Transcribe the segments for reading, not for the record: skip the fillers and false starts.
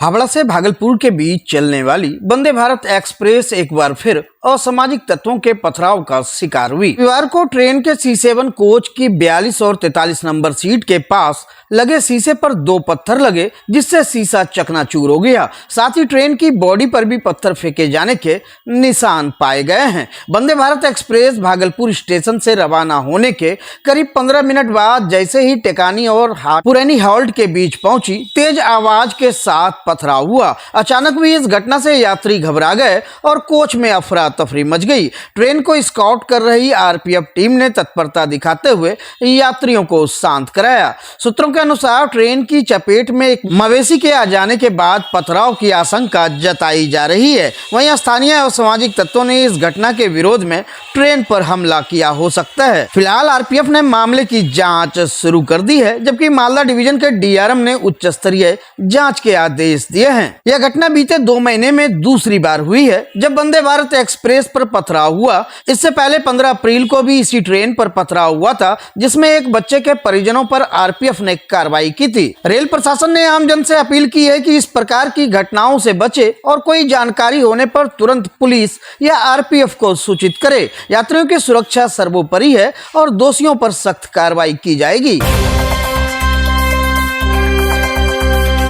हावड़ा से भागलपुर के बीच चलने वाली वंदे भारत एक्सप्रेस एक बार फिर असामाजिक तत्वों के पथराव का शिकार हुई। रविवार को ट्रेन के C7 कोच की 42 और 43 नंबर सीट के पास लगे शीशे पर 2 पत्थर लगे, जिससे शीशा चकनाचूर हो गया। साथ ही ट्रेन की बॉडी पर भी पत्थर फेंके जाने के निशान पाए गए हैं। वंदे भारत एक्सप्रेस भागलपुर स्टेशन से रवाना होने के करीब 15 मिनट बाद जैसे ही टेकानी और पुरैनी हॉल्ट के बीच पहुंची, तेज आवाज के साथ पथराव हुआ। अचानक हुई इस घटना से यात्री घबरा गए और कोच में अफरा तफरी मच गई। ट्रेन को स्काउट कर रही आरपीएफ टीम ने तत्परता दिखाते हुए यात्रियों को शांत कराया। सूत्रों के अनुसार ट्रेन की चपेट में एक मवेशी के आ जाने के बाद पथराव की आशंका जताई जा रही है। वहीं स्थानीय असामाजिक तत्वों ने इस घटना के विरोध में ट्रेन पर हमला किया हो सकता है। फिलहाल आरपीएफ ने मामले की जांच शुरू कर दी है, जबकि मालदा डिवीजन के डीआरएम ने उच्च स्तरीय जांच के आदेश दिए हैं। यह घटना बीते 2 महीने में दूसरी बार हुई है जब वंदे भारत एक्सप्रेस पर पथराव हुआ। इससे पहले 15 अप्रैल को भी इसी ट्रेन पर पथराव हुआ था, जिसमें एक बच्चे के परिजनों पर आरपीएफ ने कार्रवाई की थी। रेल प्रशासन ने आमजन से अपील की है कि इस प्रकार की घटनाओं से बचे और कोई जानकारी होने पर तुरंत पुलिस या आरपीएफ को सूचित करे। यात्रियों की सुरक्षा सर्वोपरि है और दोषियों पर सख्त कार्रवाई की जाएगी।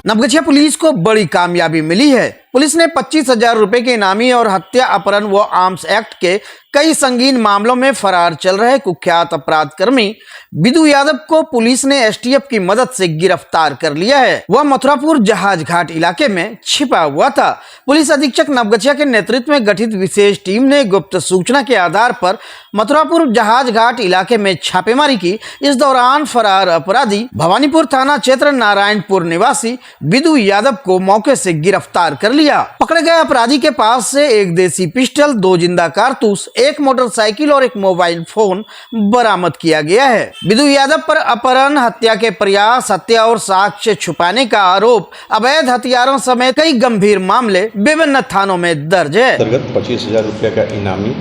नवगछिया पुलिस को बड़ी कामयाबी मिली है। पुलिस ने 25,000 रुपए के इनामी और हत्या, अपहरण व आर्म्स एक्ट के कई संगीन मामलों में फरार चल रहे कुख्यात अपराध कर्मी बिदू यादव को पुलिस ने एसटीएफ की मदद से गिरफ्तार कर लिया है। वह मथुरापुर जहाज घाट इलाके में छिपा हुआ था। पुलिस अधीक्षक नवगछिया के नेतृत्व में गठित विशेष टीम ने गुप्त सूचना के आधार पर मथुरापुर जहाज घाट इलाके में छापेमारी की। इस दौरान फरार अपराधी भवानीपुर थाना क्षेत्र नारायणपुर निवासी बिदू यादव को मौके से गिरफ्तार कर लिया। पकड़े गए अपराधी के पास से एक देसी पिस्टल, 2 जिंदा कारतूस, एक मोटरसाइकिल और एक मोबाइल फोन बरामद किया गया है। बिदू यादव पर अपहरण, हत्या के प्रयास, हत्या और साक्ष्य छुपाने का आरोप, अवैध हथियारों समेत कई गंभीर मामले विभिन्न थानों में दर्ज है। अंतर्गत 25,000 रुपये का इनामी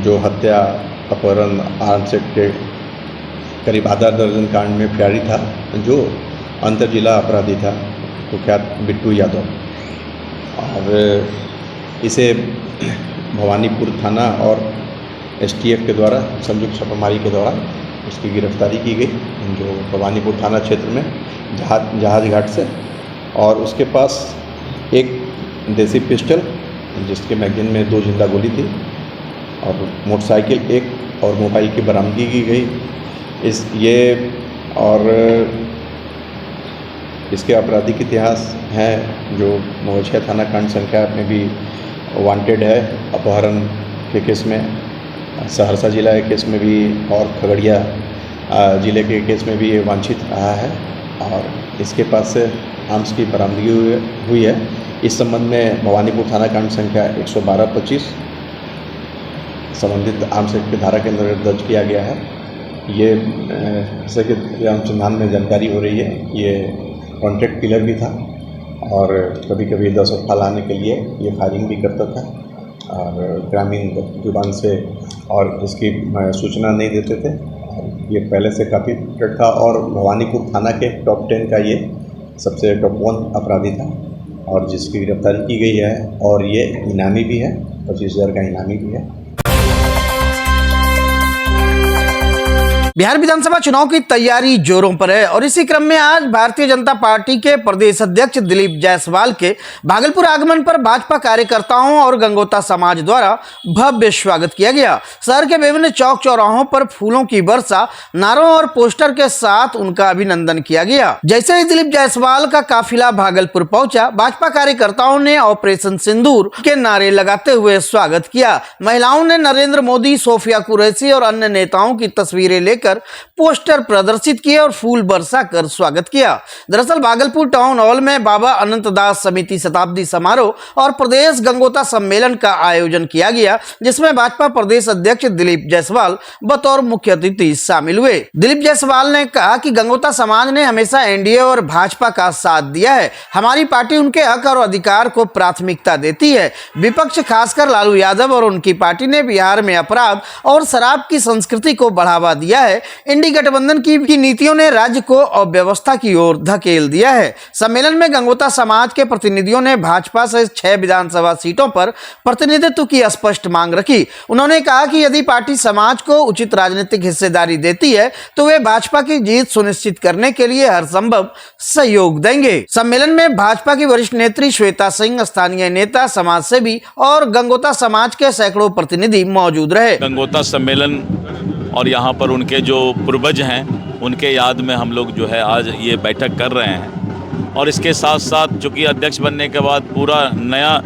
जो हत्या, अपहरण, आर्म्स एक्ट के करीब आधा दर्जन कांड में फरारी था, जो अंतर जिला अपराधी था कुख्यात बिट्टू यादव, और इसे भवानीपुर थाना और एसटीएफ के द्वारा संयुक्त छापेमारी के दौरान उसकी गिरफ्तारी की गई, जो भवानीपुर थाना क्षेत्र में जहाज घाट से। और उसके पास एक देसी पिस्टल जिसके मैगजीन में 2 जिंदा गोली थी, और मोटरसाइकिल एक और मोबाइल की बरामदगी की गई। इसके आपराधिक इतिहास है, जो नवगछिया थाना कांड संख्या में भी वांटेड है, अपहरण के केस में, सहरसा जिला के केस में भी, और खगड़िया जिले के केस में भी ये वांछित रहा है। और इसके पास से आर्म्स की बरामदगी हुई है। इस संबंध में भवानीपुर थाना कांड संख्या 112-25 संबंधित आर्म्स एक्ट की धारा के अंतर्गत दर्ज किया गया है। ये जैसे कि अनुसंधान में जानकारी हो रही है, ये कॉन्ट्रैक्ट किलर भी था और कभी कभी 10 फल आने के लिए ये फायरिंग भी करता था, और ग्रामीण जुबान से और इसकी सूचना नहीं देते थे। ये पहले से काफ़ी ट्रेड था और भवानीपुर थाना के टॉप 10 का ये सबसे टॉप 1 अपराधी था, और जिसकी गिरफ्तारी की गई है। और ये इनामी भी है, 25,000 का इनामी भी है। बिहार विधानसभा चुनाव की तैयारी जोरों पर है और इसी क्रम में आज भारतीय जनता पार्टी के प्रदेश अध्यक्ष दिलीप जायसवाल के भागलपुर आगमन पर भाजपा कार्यकर्ताओं और गंगोता समाज द्वारा भव्य स्वागत किया गया। शहर के विभिन्न चौक चौराहों पर फूलों की वर्षा, नारों और पोस्टर के साथ उनका अभिनंदन किया गया। जैसे ही दिलीप जायसवाल का काफिला भागलपुर पहुंचा, भाजपा कार्यकर्ताओं ने ऑपरेशन सिंदूर के नारे लगाते हुए स्वागत किया। महिलाओं ने नरेंद्र मोदी, सोफिया कुरैशी और अन्य नेताओं की तस्वीरें लेकर पोस्टर प्रदर्शित किए और फूल बरसा कर स्वागत किया। दरअसल भागलपुर टाउन हॉल में बाबा अनंत दास समिति शताब्दी समारोह और प्रदेश गंगोता सम्मेलन का आयोजन किया गया, जिसमें भाजपा प्रदेश अध्यक्ष दिलीप जायसवाल बतौर मुख्य अतिथि शामिल हुए। दिलीप जायसवाल ने कहा कि गंगोता समाज ने हमेशा एनडीए और भाजपा का साथ दिया है। हमारी पार्टी उनके हक और अधिकार को प्राथमिकता देती है। विपक्ष खासकर लालू यादव और उनकी पार्टी ने बिहार में अपराध और शराब की संस्कृति को बढ़ावा दिया है। है, इंडी गठबंधन की नीतियों ने राज्य को अव्यवस्था की ओर धकेल दिया है। सम्मेलन में गंगोता समाज के प्रतिनिधियों ने भाजपा से 6 विधानसभा सीटों पर प्रतिनिधित्व की स्पष्ट मांग रखी। उन्होंने कहा कि यदि पार्टी समाज को उचित राजनीतिक हिस्सेदारी देती है तो वे भाजपा की जीत सुनिश्चित करने के लिए हर संभव सहयोग देंगे। सम्मेलन में भाजपा की वरिष्ठ नेत्री श्वेता सिंह, स्थानीय नेता, समाजसेवी और गंगोता समाज के सैकड़ों प्रतिनिधि मौजूद रहे। गंगोता सम्मेलन और यहाँ पर उनके जो पूर्वज हैं उनके याद में हम लोग जो है आज ये बैठक कर रहे हैं। और इसके साथ साथ चूँकि अध्यक्ष बनने के बाद पूरा नया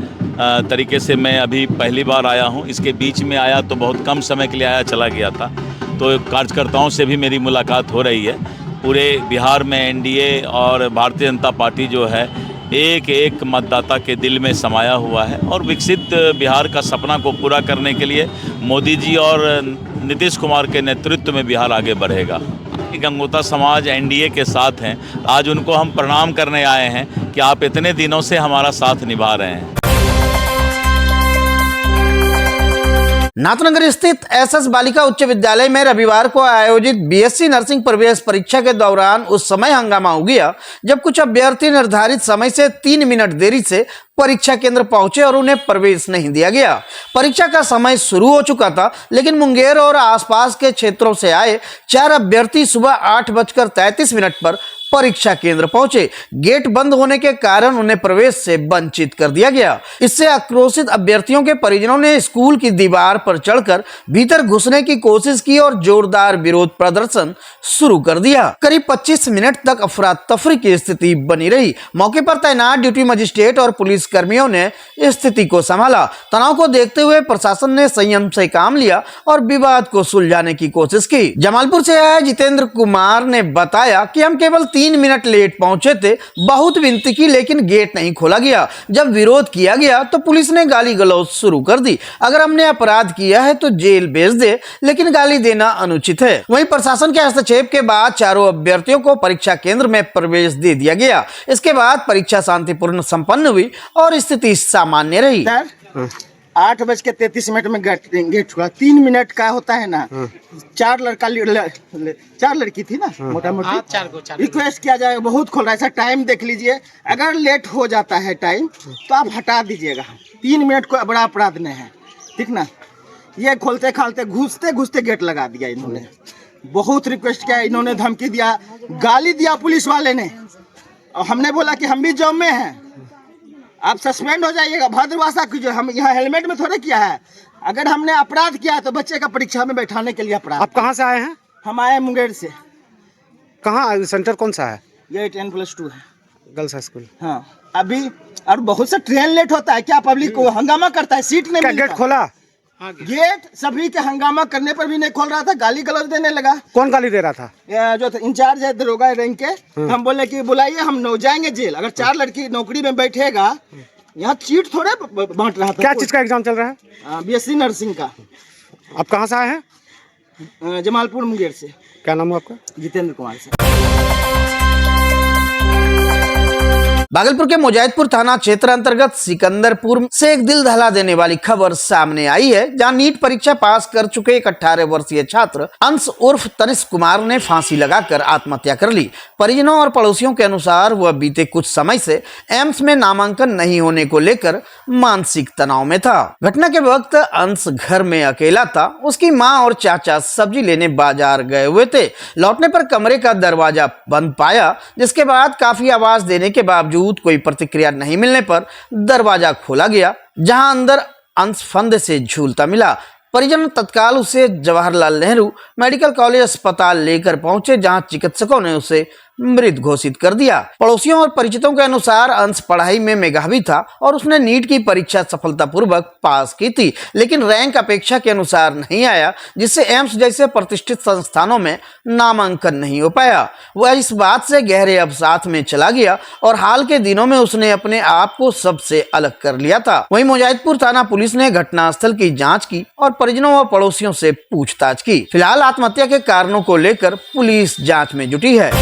तरीके से मैं अभी पहली बार आया हूँ। इसके बीच में आया तो बहुत कम समय के लिए आया, चला गया था, तो कार्यकर्ताओं से भी मेरी मुलाकात हो रही है। पूरे बिहार में एनडीए और भारतीय जनता पार्टी जो है एक एक मतदाता के दिल में समाया हुआ है और विकसित बिहार का सपना को पूरा करने के लिए मोदी जी और नीतीश कुमार के नेतृत्व में बिहार आगे बढ़ेगा। गंगोता समाज एनडीए के साथ हैं। आज उनको हम प्रणाम करने आए हैं कि आप इतने दिनों से हमारा साथ निभा रहे हैं। नाथनगर स्थित एसएस बालिका उच्च विद्यालय में रविवार को आयोजित बीएससी नर्सिंग प्रवेश परीक्षा के दौरान उस समय हंगामा हो गया जब कुछ अभ्यर्थी निर्धारित समय से 3 मिनट देरी से परीक्षा केंद्र पहुंचे और उन्हें प्रवेश नहीं दिया गया। परीक्षा का समय शुरू हो चुका था, लेकिन मुंगेर और आसपास के क्षेत्रों से आए 4 अभ्यर्थी सुबह 8:33 पर परीक्षा केंद्र पहुंचे। गेट बंद होने के कारण उन्हें प्रवेश से वंचित कर दिया गया। इससे आक्रोशित अभ्यर्थियों के परिजनों ने स्कूल की दीवार पर चढ़कर भीतर घुसने की कोशिश की और जोरदार विरोध प्रदर्शन शुरू कर दिया। करीब 25 मिनट तक अफरा तफरी की स्थिति बनी रही। मौके पर तैनात ड्यूटी मजिस्ट्रेट और पुलिस कर्मियों ने स्थिति को संभाला। तनाव को देखते हुए प्रशासन ने संयम से काम लिया और विवाद को सुलझाने की कोशिश की। जमालपुर से आए जितेंद्र कुमार ने बताया कि हम केवल 3 मिनट लेट पहुंचे थे, बहुत विनती की लेकिन गेट नहीं खोला गया। जब विरोध किया गया तो पुलिस ने गाली गलौज शुरू कर दी। अगर हमने अपराध किया है तो जेल भेज दे, लेकिन गाली देना अनुचित है। वहीं प्रशासन के हस्तक्षेप के बाद चारों अभ्यर्थियों को परीक्षा केंद्र में प्रवेश दे दिया गया। इसके बाद परीक्षा शांतिपूर्ण संपन्न हुई और स्थिति सामान्य रही। 8:33 में गेट हुआ। 3 मिनट का होता है ना। 4 लड़की थी ना, मोटा मोटी 4 रिक्वेस्ट किया जाएगा, बहुत खोल रहा है। ऐसा टाइम देख लीजिए, अगर लेट हो जाता है टाइम तो आप हटा दीजिएगा। 3 मिनट को बड़ा अपराध नहीं है, ठीक ना। ये खोलते खालते घुसते गेट लगा दिया इन्होंने। बहुत रिक्वेस्ट किया, इन्होंने धमकी दिया, गाली दिया पुलिस वाले ने। और हमने बोला कि हम भी जॉब में हैं, आप सस्पेंड हो जाइएगा। भद्रभाषा कीजिए, हम यहाँ हेलमेट में थोड़े किया है। अगर हमने अपराध किया तो बच्चे का परीक्षा में बैठाने के लिए अपराध। आप कहाँ से आए हैं? हम आए मुंगेर से। कहाँ सेंटर कौन सा है? ये 10+2 है, गर्ल्स हाई स्कूल। हाँ, अभी और बहुत से ट्रेन लेट होता है। क्या पब्लिक को हंगामा करता है, सीट नहीं मिलता। गेट खोला? गेट सभी के हंगामा करने पर भी नहीं खोल रहा था, गाली गलौज देने लगा। कौन गाली दे रहा था? जो इंचार्ज है दरोगा रैंक के। हम बोले कि बुलाइए, हम न जाएंगे जेल। अगर 4 लड़की नौकरी में बैठेगा, यहाँ चीट थोड़े बांट रहा था। क्या चीज का एग्जाम चल रहा है? बीएससी नर्सिंग का। आप कहाँ से आए हैं? जमालपुर मुंगेर से। क्या नाम है आपका? जितेंद्र कुमार से। भागलपुर के मुजाहिदपुर थाना क्षेत्र अंतर्गत सिकंदरपुर से एक दिल दहला देने वाली खबर सामने आई है, जहां नीट परीक्षा पास कर चुके एक 18 वर्षीय छात्र अंश उर्फ तनिष्क कुमार ने फांसी लगाकर आत्महत्या कर ली। परिजनों और पड़ोसियों के अनुसार वह बीते कुछ समय से एम्स में नामांकन नहीं होने को लेकर मानसिक तनाव में था। घटना के वक्त अंश घर में अकेला था। उसकी माँ और चाचा सब्जी लेने बाजार गए हुए थे। लौटने पर कमरे का दरवाजा बंद पाया, जिसके बाद काफी आवाज देने के बावजूद कोई प्रतिक्रिया नहीं मिलने पर दरवाजा खोला गया, जहां अंदर अंश फंदे से झूलता मिला। परिजन तत्काल उसे जवाहरलाल नेहरू मेडिकल कॉलेज अस्पताल लेकर पहुंचे, जहां चिकित्सकों ने उसे मृत घोषित कर दिया। पड़ोसियों और परिचितों के अनुसार अंश पढ़ाई में मेधावी था और उसने नीट की परीक्षा सफलतापूर्वक पास की थी, लेकिन रैंक अपेक्षा के अनुसार नहीं आया, जिससे एम्स जैसे प्रतिष्ठित संस्थानों में नामांकन नहीं हो पाया। वह इस बात से गहरे अवसाद में चला गया और हाल के दिनों में उसने अपने आप को सबसे अलग कर लिया था। वहीं मुजाहिदपुर थाना पुलिस ने घटनास्थल की जाँच की और परिजनों व पड़ोसियों से पूछताछ की। फिलहाल आत्महत्या के कारणों को लेकर पुलिस जाँच में जुटी है।